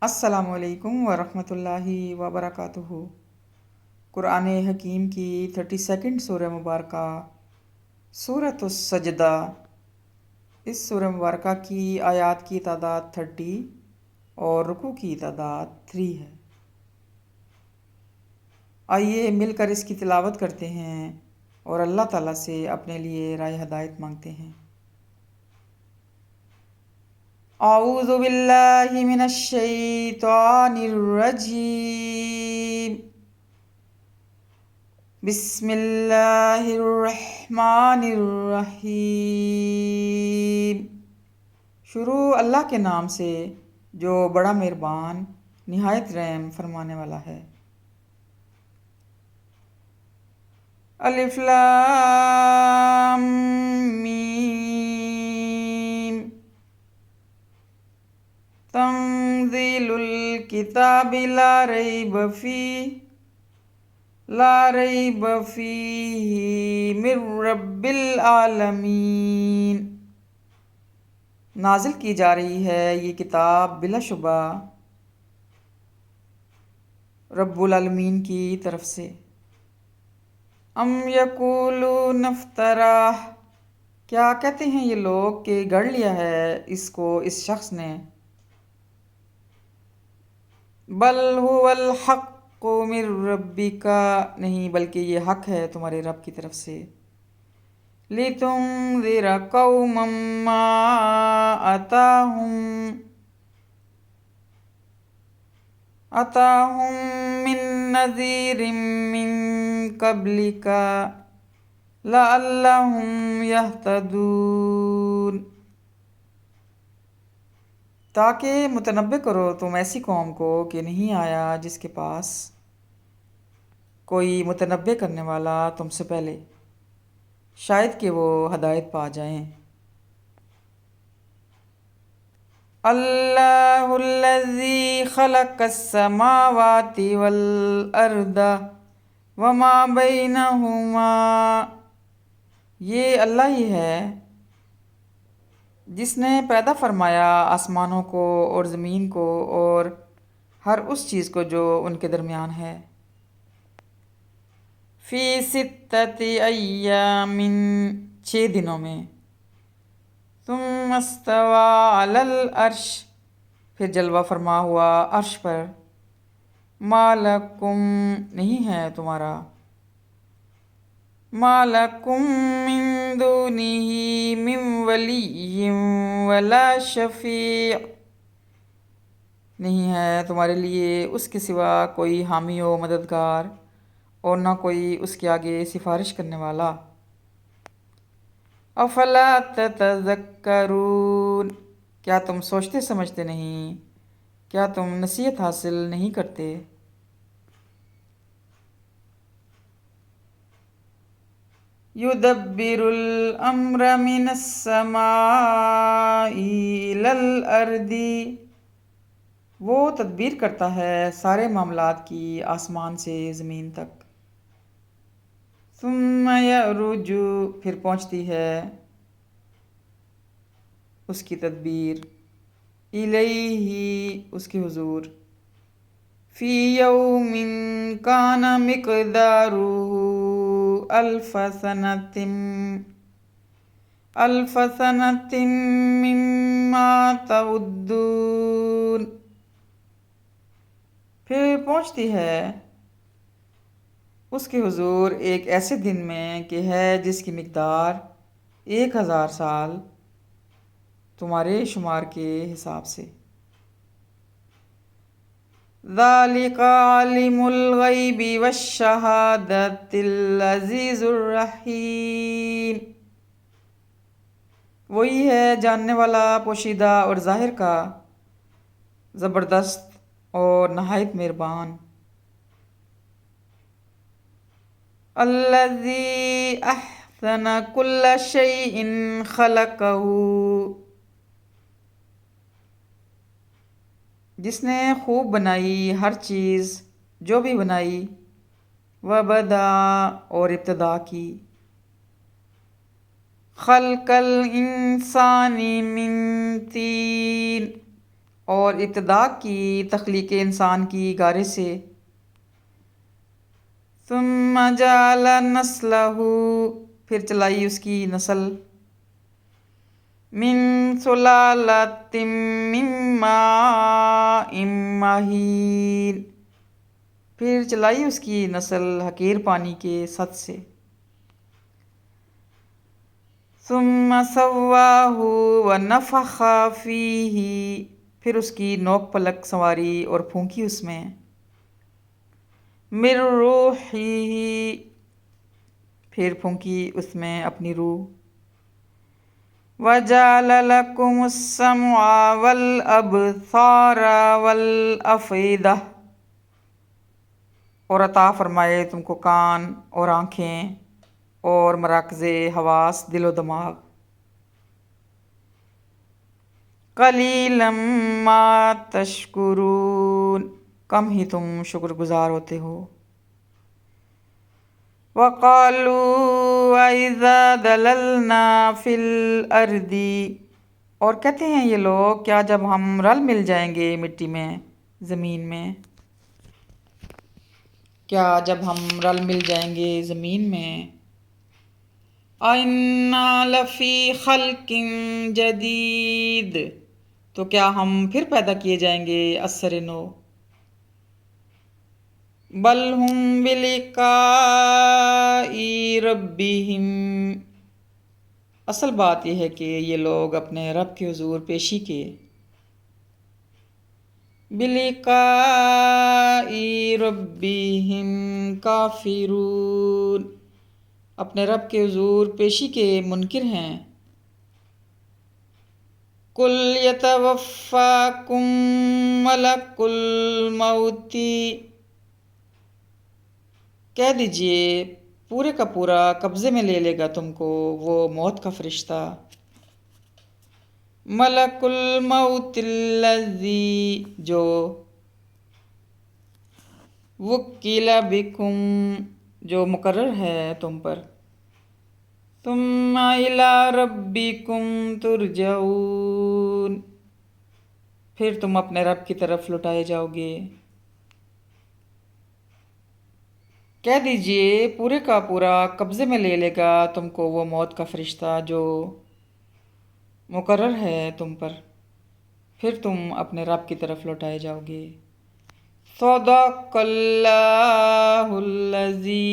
السلام علیکم ورحمۃ اللہ وبرکاتہ۔ قرآن حکیم کی 32 سورہ مبارکہ سورۃ السجدہ۔ اس سورہ مبارکہ کی آیات کی تعداد 30 اور رکوع کی تعداد 3 ہے۔ آئیے مل کر اس کی تلاوت کرتے ہیں اور اللہ تعالیٰ سے اپنے لیے راہ ہدایت مانگتے ہیں۔ اعوذ باللہ من الشیطان الرجیم، بسم اللہ الرحمن الرحیم۔ شروع اللہ کے نام سے جو بڑا مہربان نہایت رحم فرمانے والا ہے۔ الف لام میم، تنزیل الکتاب لا ریب فیہ من رب العالمین۔ نازل کی جا رہی ہے یہ کتاب بلا شبہ رب العالمین کی طرف سے۔ ام یقولون افتراہ، کیا کہتے ہیں یہ لوگ کہ گڑھ لیا ہے اس کو اس شخص نے۔ بل هو الحق من ربک، نہیں بلکہ یہ حق ہے تمہارے رب کی طرف سے۔ لتنذر قوما ما اتاهم من نذیر من قبلک لعلهم یہتدون، تاکہ متنبہ کرو تم ایسی قوم کو کہ نہیں آیا جس کے پاس کوئی متنبہ کرنے والا تم سے پہلے، شاید کہ وہ ہدایت پا جائیں۔ اللہ الذی خلق السماوات والارض وما بینہما، یہ اللہ ہی ہے جس نے پیدا فرمایا آسمانوں کو اور زمین کو اور ہر اس چیز کو جو ان کے درمیان ہے۔ فی ستۃ ایام، 6 دنوں میں۔ ثم استوی علی العرش، پھر جلوہ فرما ہوا عرش پر۔ ما لکم، نہیں ہے تمہارا۔ ما لکم من دونہ من ولی ولا شفیع، نہیں ہے تمہارے لیے اس کے سوا کوئی حامی و مددگار اور نہ کوئی اس کے آگے سفارش کرنے والا۔ افلا تتذکرون، کیا تم سوچتے سمجھتے نہیں، کیا تم نصیحت حاصل نہیں کرتے۔ یدبر الامر من السماء الی الارض، وہ تدبیر کرتا ہے سارے معاملات کی آسمان سے زمین تک۔ ثم یعرج، پھر پہنچتی ہے اس کی تدبیر، الیہ، اس کے حضور۔ فی یوم کان مقدارہ الف سنۃ مما تعدون، پھر پہنچتی ہے اس کے حضور ایک ایسے دن میں کہ ہے جس کی مقدار 1000 سال تمہارے شمار کے حساب سے۔ ذالک عالم الغیب والشہادۃ العزیز الرحیم، وہی ہے جاننے والا پوشیدہ اور ظاہر کا، زبردست اور نہایت مہربان۔ الذی احسن کل شیء خلقہ، جس نے خوب بنائی ہر چیز جو بھی بنائی، وبدا، اور ابتدا کی۔ خلق الانسان من طین، اور ابتدا کی تخلیق انسان کی گارے سے، ثم جعل نسلہ، پھر چلائی اس کی نسل، من سلالۃ من ماء مہین، پھر چلائی اس کی نسل حقیر پانی کے سط سے، ثم سواہ ونفخ فیہ، پھر اس کی نوک پلک سنواری اور پھونکی اس میں، من روحہ، پھر پھونکی اس میں اپنی روح، وجعل لکم السمع والابصار والافئدہ، اور عطا فرمائے تم کو کان اور آنکھیں اور مراکز حواس دل و دماغ، قلیلا ما تشکرون، کم ہی تم شکر گزار ہوتے ہو، وقالوا اذا ضللنا فی الارض، اور کہتے ہیں یہ لوگ کیا جب ہم رل مل جائیں گے مٹی میں، زمین میں، کیا جب ہم رل مل جائیں گے زمین میں، اِنَّا لَفِی خَلْقٍ جَدِید، تو کیا ہم پھر پیدا کیے جائیں گے اثر نو، بل ہم بلقاء ربہم، اصل بات یہ ہے کہ یہ لوگ اپنے رب کے حضور پیشی کے، بلقاء ربہم کافرون، اپنے رب کے حضور پیشی کے منکر ہیں، قل یتوفاکم ملک الموت، کہہ دیجئے پورے کا پورا قبضے میں لے لے گا تم کو وہ موت کا فرشتہ، ملک الموت الذی، جو وکل بکم، جو مقرر ہے تم پر، ثم الی ربکم ترجعون، پھر تم اپنے رب کی طرف لوٹائے جاؤ گے، کہہ دیجئے پورے کا پورا قبضے میں لے لے گا تم کو وہ موت کا فرشتہ جو مقرر ہے تم پر، پھر تم اپنے رب کی طرف لوٹائے جاؤ گے، صدق اللہ العظیم۔